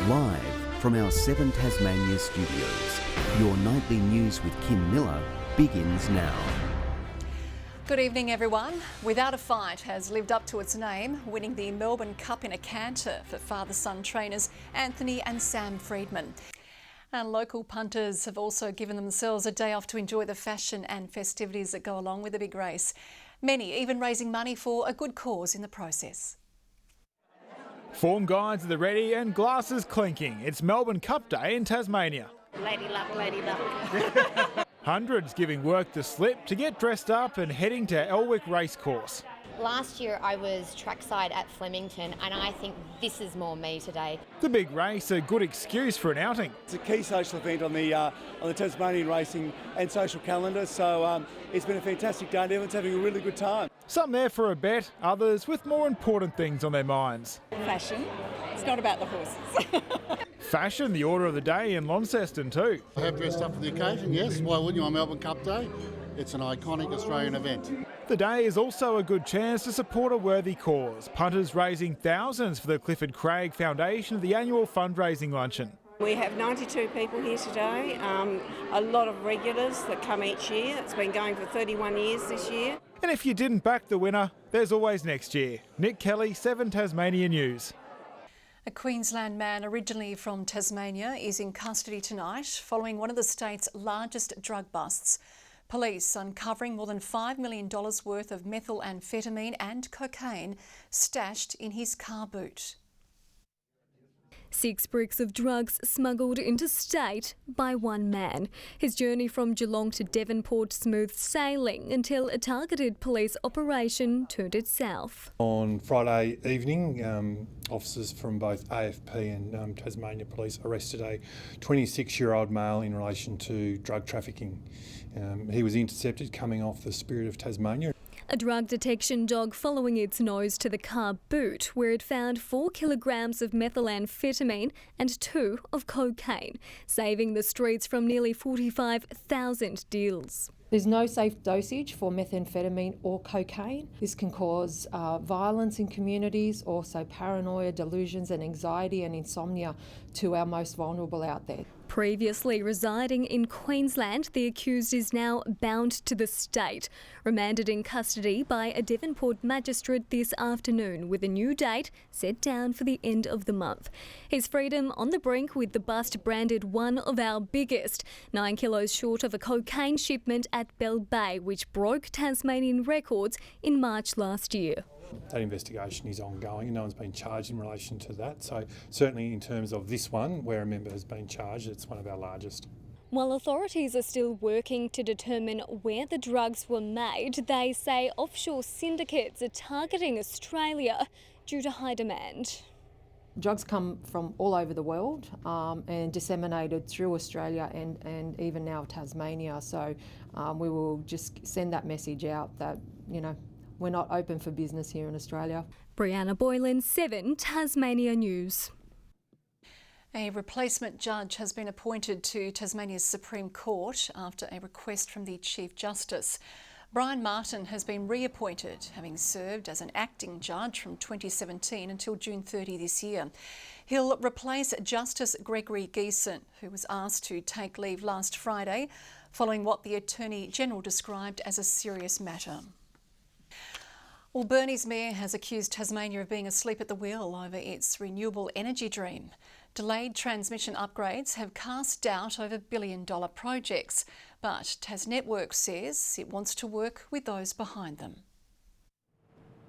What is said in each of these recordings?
Live from our 7 Tasmania studios, your nightly news with Kim Miller begins now. Good evening, everyone. Without a Fight has lived up to its name, winning the Melbourne Cup in a canter for father-son trainers Anthony and Sam Freedman. And local punters have also given themselves a day off to enjoy the fashion and festivities that go along with the big race. Many even raising money for a good cause in the process. Form guides at the ready and glasses clinking. It's Melbourne Cup Day in Tasmania. Lady luck, lady luck. Hundreds giving work the slip to get dressed up and heading to Elwick Racecourse. Last year I was trackside at Flemington and I think this is more me today. The big race, a good excuse for an outing. It's a key social event on the Tasmanian racing and social calendar, so it's been a fantastic day and everyone's having a really good time. Some there for a bet, others with more important things on their minds. Fashion. It's not about the horses. Fashion, the order of the day in Launceston too. I have dressed up for the occasion, yes. Why wouldn't you on Melbourne Cup Day? It's an iconic Australian event. The day is also a good chance to support a worthy cause. Punters raising thousands for the Clifford Craig Foundation at the annual fundraising luncheon. We have 92 people here today, a lot of regulars that come each year. It's been going for 31 years this year. And if you didn't back the winner, there's always next year. Nick Kelly, 7 Tasmania News. A Queensland man originally from Tasmania is in custody tonight following one of the state's largest drug busts. Police uncovering more than $5 million worth of methamphetamine and cocaine stashed in his car boot. 6 bricks of drugs smuggled interstate by one man. His journey from Geelong to Devonport smooth sailing until a targeted police operation turned it south. On Friday evening, officers from both AFP and Tasmania Police arrested a 26-year-old male in relation to drug trafficking. He was intercepted coming off the Spirit of Tasmania. A drug detection dog following its nose to the car boot, where it found 4 kilograms of methamphetamine and 2 of cocaine, saving the streets from nearly 45,000 deals. There's no safe dosage for methamphetamine or cocaine. This can cause violence in communities, also paranoia, delusions and anxiety and insomnia to our most vulnerable out there. Previously residing in Queensland, the accused is now bound to the state, remanded in custody by a Devonport magistrate this afternoon with a new date set down for the end of the month. His freedom on the brink with the bust branded one of our biggest, 9 kilos short of a cocaine shipment at Bell Bay, which broke Tasmanian records in March last year. That investigation is ongoing and no one's been charged in relation to that. So certainly in terms of this one, where a member has been charged, it's one of our largest. While authorities are still working to determine where the drugs were made, they say offshore syndicates are targeting Australia due to high demand. Drugs come from all over the world and disseminated through Australia and even now Tasmania. So we will just send that message out that, we're not open for business here in Australia. Brianna Boylan, 7 Tasmania News. A replacement judge has been appointed to Tasmania's Supreme Court after a request from the Chief Justice. Brian Martin has been reappointed, having served as an acting judge from 2017 until June 30 this year. He'll replace Justice Gregory Geeson, who was asked to take leave last Friday following what the Attorney General described as a serious matter. Well, Burnie's Mayor has accused Tasmania of being asleep at the wheel over its renewable energy dream. Delayed transmission upgrades have cast doubt over billion-dollar projects, but TasNetworks says it wants to work with those behind them.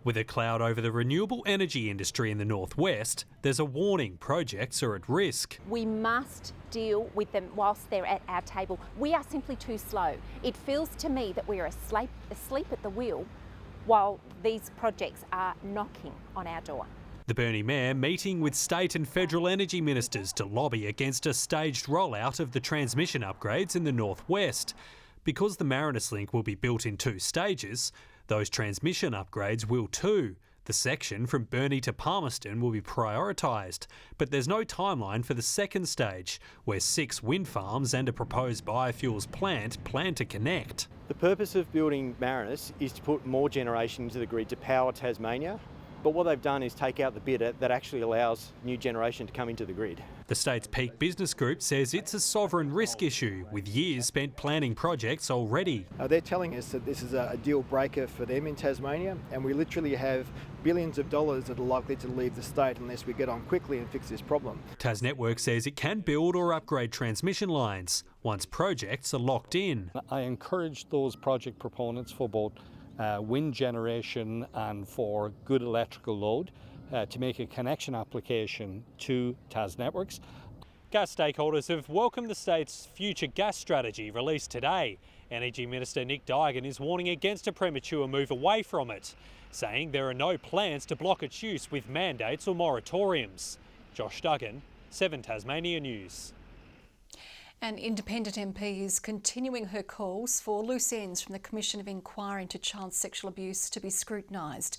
With a cloud over the renewable energy industry in the northwest, there's a warning projects are at risk. We must deal with them whilst they're at our table. We are simply too slow. It feels to me that we are asleep at the wheel while these projects are knocking on our door. The Burnie Mayor meeting with state and federal energy ministers to lobby against a staged rollout of the transmission upgrades in the northwest. Because the Marinus Link will be built in 2 stages, those transmission upgrades will too. The section from Burnie to Palmerston will be prioritised, but there's no timeline for the second stage, where 6 wind farms and a proposed biofuels plant plan to connect. The purpose of building Marinus is to put more generation into the grid to power Tasmania, But what they've done is take out the bit that actually allows new generation to come into the grid. The state's peak business group says it's a sovereign risk issue, with years spent planning projects already. They're telling us that this is a deal breaker for them in Tasmania, and we literally have billions of dollars that are likely to leave the state unless we get on quickly and fix this problem. TasNetwork says it can build or upgrade transmission lines once projects are locked in. I encourage those project proponents for both wind generation and for good electrical load to make a connection application to TasNetworks. Gas stakeholders have welcomed the state's future gas strategy released today. Energy Minister Nick Duigan is warning against a premature move away from it, saying there are no plans to block its use with mandates or moratoriums. Josh Duggan, 7 Tasmania News. An independent MP is continuing her calls for loose ends from the Commission of Inquiry into Child Sexual Abuse to be scrutinised.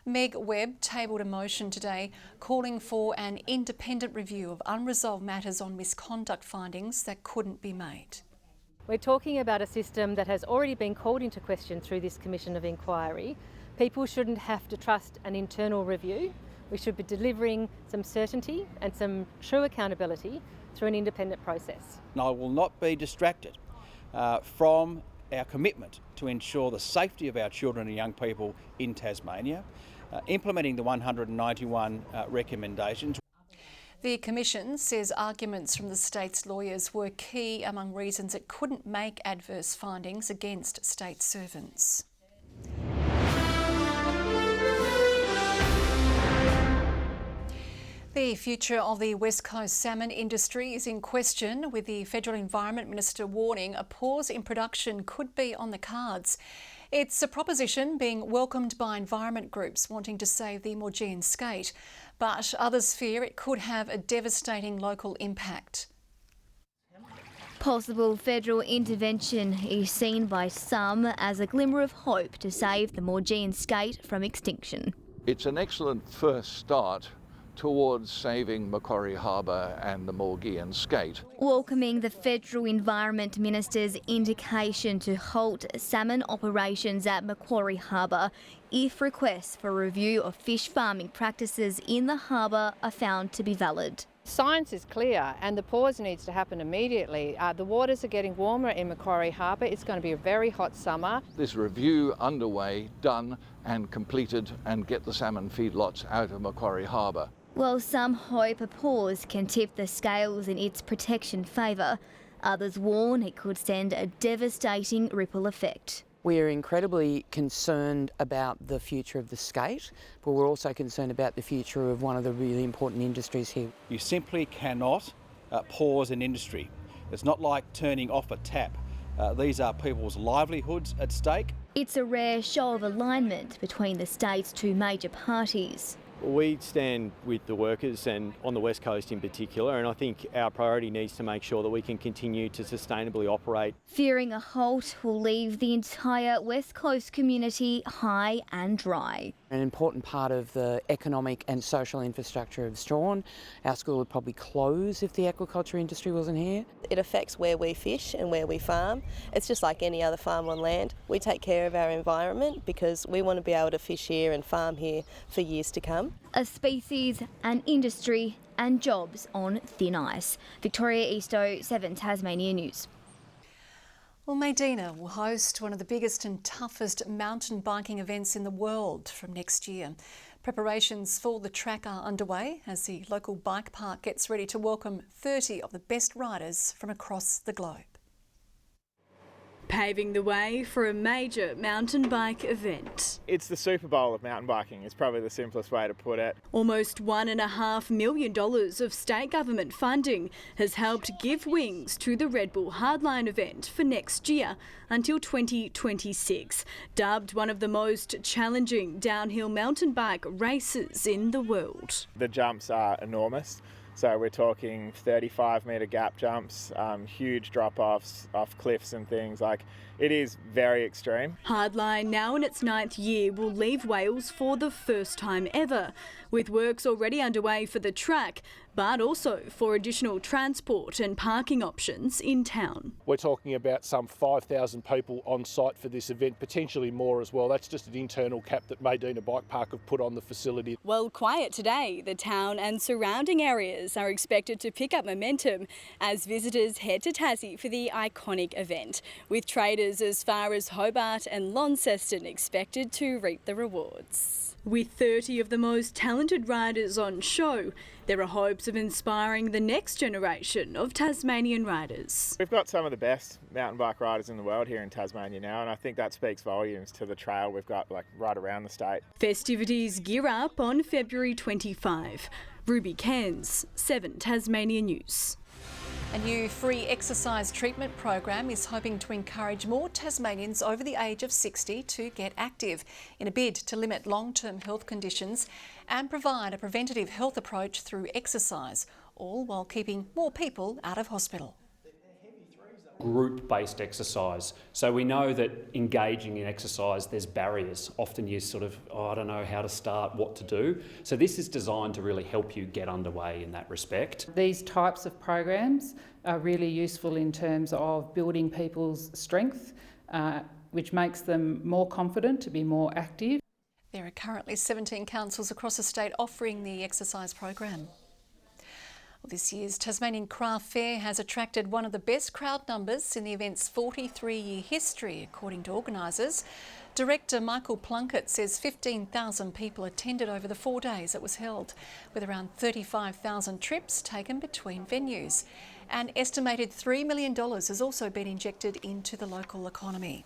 Meg Webb tabled a motion today calling for an independent review of unresolved matters on misconduct findings that couldn't be made. We're talking about a system that has already been called into question through this Commission of Inquiry. People shouldn't have to trust an internal review. We should be delivering some certainty and some true accountability through an independent process. I will not be distracted from our commitment to ensure the safety of our children and young people in Tasmania, implementing the 191 recommendations. The Commission says arguments from the state's lawyers were key among reasons it couldn't make adverse findings against state servants. The future of the West Coast salmon industry is in question, with the Federal Environment Minister warning a pause in production could be on the cards. It's a proposition being welcomed by environment groups wanting to save the Maugean skate, but others fear it could have a devastating local impact. Possible federal intervention is seen by some as a glimmer of hope to save the Maugean skate from extinction. It's an excellent first start towards saving Macquarie Harbour and the Maugean skate. Welcoming the Federal Environment Minister's indication to halt salmon operations at Macquarie Harbour if requests for review of fish farming practices in the harbour are found to be valid. Science is clear and the pause needs to happen immediately. The waters are getting warmer in Macquarie Harbour. It's going to be a very hot summer. This review underway, done and completed, and get the salmon feedlots out of Macquarie Harbour. While some hope a pause can tip the scales in its protection favour, others warn it could send a devastating ripple effect. We're incredibly concerned about the future of the skate, but we're also concerned about the future of one of the really important industries here. You simply cannot pause an industry. It's not like turning off a tap. These are people's livelihoods at stake. It's a rare show of alignment between the state's two major parties. We stand with the workers and on the West Coast in particular, and I think our priority needs to make sure that we can continue to sustainably operate. Fearing a halt will leave the entire West Coast community high and dry. An important part of the economic and social infrastructure of Strawn. Our school would probably close if the aquaculture industry wasn't here. It affects where we fish and where we farm. It's just like any other farm on land. We take care of our environment because we want to be able to fish here and farm here for years to come. A species, an industry and jobs on thin ice. Victoria Easto, 7 Tasmania News. Well, Medina will host one of the biggest and toughest mountain biking events in the world from next year. Preparations for the track are underway as the local bike park gets ready to welcome 30 of the best riders from across the globe. Paving the way for a major mountain bike event. It's the Super Bowl of mountain biking, is probably the simplest way to put it. Almost $1.5 million of state government funding has helped give wings to the Red Bull Hardline event for next year until 2026, dubbed one of the most challenging downhill mountain bike races in the world. The jumps are enormous. So we're talking 35-metre gap jumps, huge drop-offs off cliffs and things. Like, it is very extreme. Hardline, now in its 9th year, will leave Wales for the first time ever. With works already underway for the track, but also for additional transport and parking options in town. We're talking about some 5,000 people on site for this event, potentially more as well. That's just an internal cap that Medina Bike Park have put on the facility. Well, quiet today, the town and surrounding areas are expected to pick up momentum as visitors head to Tassie for the iconic event, with traders as far as Hobart and Launceston expected to reap the rewards. With 30 of the most talented riders on show, there are hopes of inspiring the next generation of Tasmanian riders. We've got some of the best mountain bike riders in the world here in Tasmania now, and I think that speaks volumes to the trail we've got right around the state. Festivities gear up on February 25. Ruby Cairns, 7 Tasmania News. A new free exercise treatment program is hoping to encourage more Tasmanians over the age of 60 to get active in a bid to limit long-term health conditions and provide a preventative health approach through exercise, all while keeping more people out of hospital. Group-based exercise. So we know that engaging in exercise, there's barriers. Often you sort of, I don't know how to start, what to do. So this is designed to really help you get underway in that respect. These types of programs are really useful in terms of building people's strength, which makes them more confident to be more active. There are currently 17 councils across the state offering the exercise program. This year's Tasmanian Craft Fair has attracted one of the best crowd numbers in the event's 43-year history, according to organisers. Director Michael Plunkett says 15,000 people attended over the 4 days it was held, with around 35,000 trips taken between venues. An estimated $3 million has also been injected into the local economy.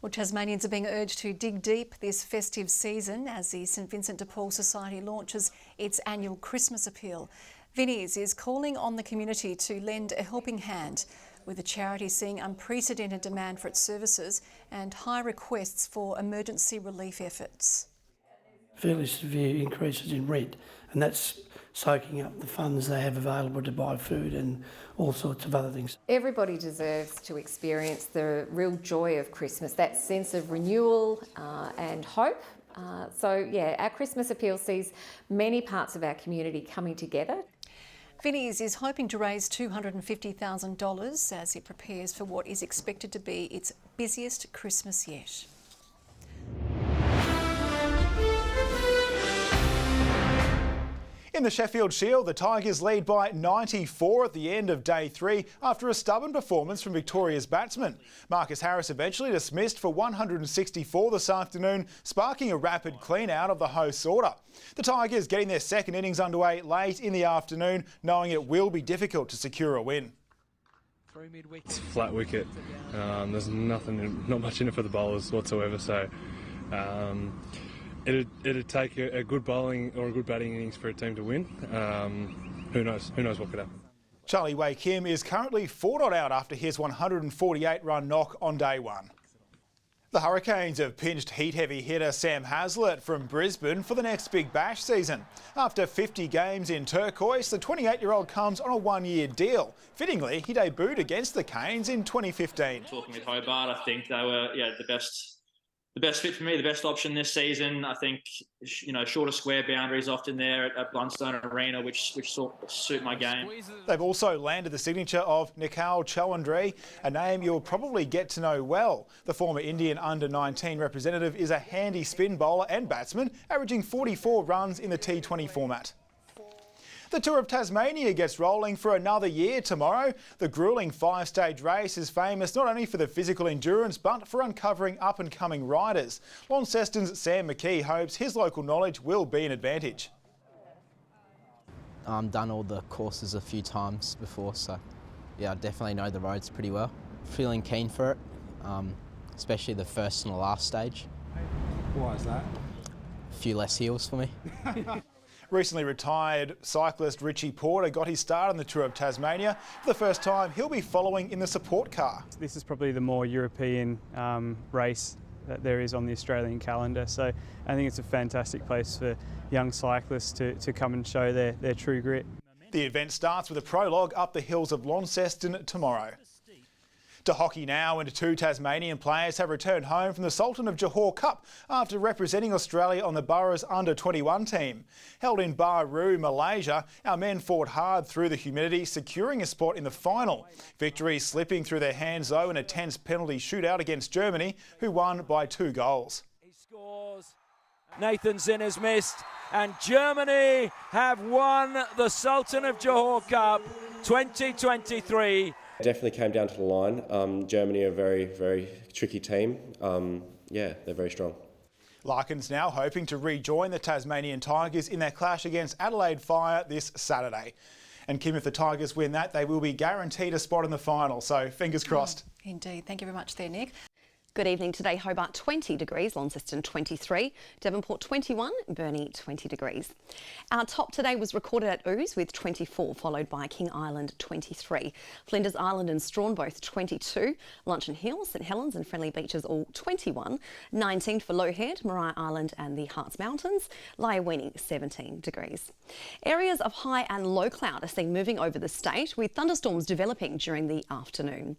Well, Tasmanians are being urged to dig deep this festive season as the St Vincent de Paul Society launches its annual Christmas appeal. Vinnie's is calling on the community to lend a helping hand, with the charity seeing unprecedented demand for its services and high requests for emergency relief efforts. Fairly severe increases in rent, and that's soaking up the funds they have available to buy food and all sorts of other things. Everybody deserves to experience the real joy of Christmas, that sense of renewal and hope. Our Christmas appeal sees many parts of our community coming together. Vinnie's is hoping to raise $250,000 as it prepares for what is expected to be its busiest Christmas yet. In the Sheffield Shield, the Tigers lead by 94 at the end of day 3 after a stubborn performance from Victoria's batsmen. Marcus Harris eventually dismissed for 164 this afternoon, sparking a rapid clean-out of the host's order. The Tigers getting their second innings underway late in the afternoon, knowing it will be difficult to secure a win. It's flat wicket. There's not much in it for the bowlers whatsoever, so it'd take a good bowling or a good batting innings for a team to win. Who knows what could happen. Charlie Wei Kim is currently 4 not out after his 148-run knock on day 1. The Hurricanes have pinched heat-heavy hitter Sam Haslett from Brisbane for the next Big Bash season. After 50 games in turquoise, the 28-year-old comes on a 1-year deal. Fittingly, he debuted against the Canes in 2015. Talking with Hobart, I think they were the best fit for me, the best option this season. I think, shorter square boundaries often there at Blundstone Arena, which sort of suit my game. They've also landed the signature of Nikal Chowandry, a name you'll probably get to know well. The former Indian under-19 representative is a handy spin bowler and batsman, averaging 44 runs in the T20 format. The Tour of Tasmania gets rolling for another year tomorrow. The gruelling 5-stage race is famous not only for the physical endurance but for uncovering up-and-coming riders. Launceston's Sam McKee hopes his local knowledge will be an advantage. I've done all the courses a few times before, so I definitely know the roads pretty well. Feeling keen for it, especially the first and the last stage. Why is that? A few less hills for me. Recently retired cyclist Richie Porter got his start on the Tour of Tasmania. For the first time, he'll be following in the support car. This is probably the more European race that there is on the Australian calendar, so I think it's a fantastic place for young cyclists to come and show their true grit. The event starts with a prologue up the hills of Launceston tomorrow. To hockey now, and 2 Tasmanian players have returned home from the Sultan of Johor Cup after representing Australia on the Borough's under-21 team. Held in Baru, Malaysia, our men fought hard through the humidity, securing a spot in the final. Victory slipping through their hands though in a tense penalty shootout against Germany, who won by 2 goals. He scores. Nathan Zinn has missed, and Germany have won the Sultan of Johor Cup 2023. Definitely came down to the line. Germany are a very, very tricky team. Yeah, they're very strong. Larkin's now hoping to rejoin the Tasmanian Tigers in their clash against Adelaide Fire this Saturday. And Kim, if the Tigers win that, they will be guaranteed a spot in the final, so fingers crossed. Indeed. Thank you very much there, Nick. Good evening. Today, Hobart 20 degrees, Launceston 23, Devonport 21, Burnie 20 degrees. Our top today was recorded at Ouse with 24, followed by King Island 23. Flinders Island and Strawn both 22, Luncheon Hill, St Helens and Friendly Beaches all 21, 19 for Lowhead, Maria Island and the Harts Mountains, Lyawini 17 degrees. Areas of high and low cloud are seen moving over the state with thunderstorms developing during the afternoon.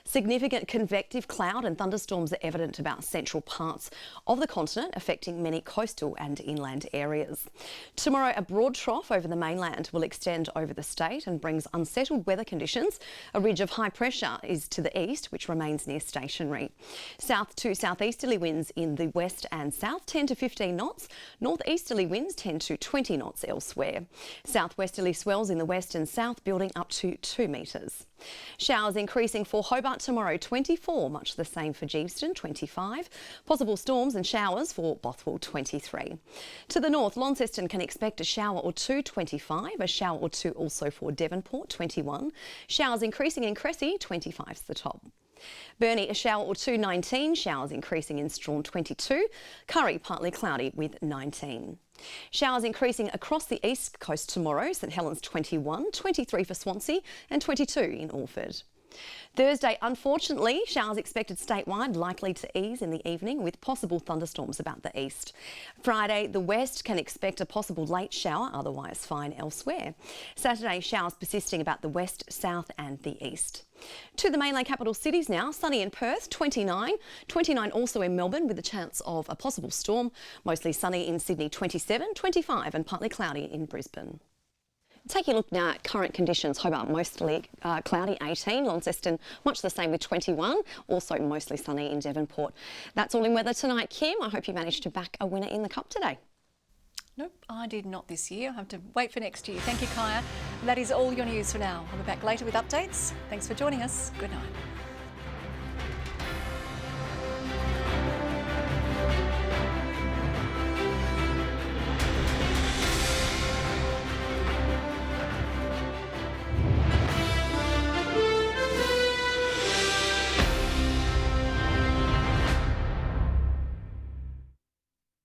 Significant convective cloud and thunderstorms are evident about central parts of the continent, affecting many coastal and inland areas. Tomorrow, a broad trough over the mainland will extend over the state and brings unsettled weather conditions. A ridge of high pressure is to the east, which remains near stationary. South to southeasterly winds in the west and south 10 to 15 knots. Northeasterly winds 10 to 20 knots elsewhere. Southwesterly swells in the west and south building up to 2 metres. Showers increasing for Hobart tomorrow, 24, much the same for Geeveston, 25. Possible storms and showers for Bothwell, 23. To the north, Launceston can expect a shower or two, 25. A shower or two also for Devonport, 21. Showers increasing in Cressy, 25's the top. Burnie, a shower or two, 19. Showers increasing in Strawn, 22. Curry, partly cloudy with 19. Showers increasing across the east coast tomorrow, St Helens 21, 23 for Swansea and 22 in Alford. Thursday, unfortunately, showers expected statewide, likely to ease in the evening with possible thunderstorms about the east. Friday, the west can expect a possible late shower, otherwise fine elsewhere. Saturday, showers persisting about the west, south and the east. To the mainland capital cities now, sunny in Perth, 29. 29 also in Melbourne with a chance of a possible storm. Mostly sunny in Sydney, 27, 25 and partly cloudy in Brisbane. Taking a look now at current conditions, Hobart mostly cloudy, 18, Launceston much the same with 21, also mostly sunny in Devonport. That's all in weather tonight, Kim. I hope you managed to back a winner in the Cup today. Nope, I did not this year. I'll have to wait for next year. Thank you, Kaya. That is all your news for now. I'll be back later with updates. Thanks for joining us. Good night.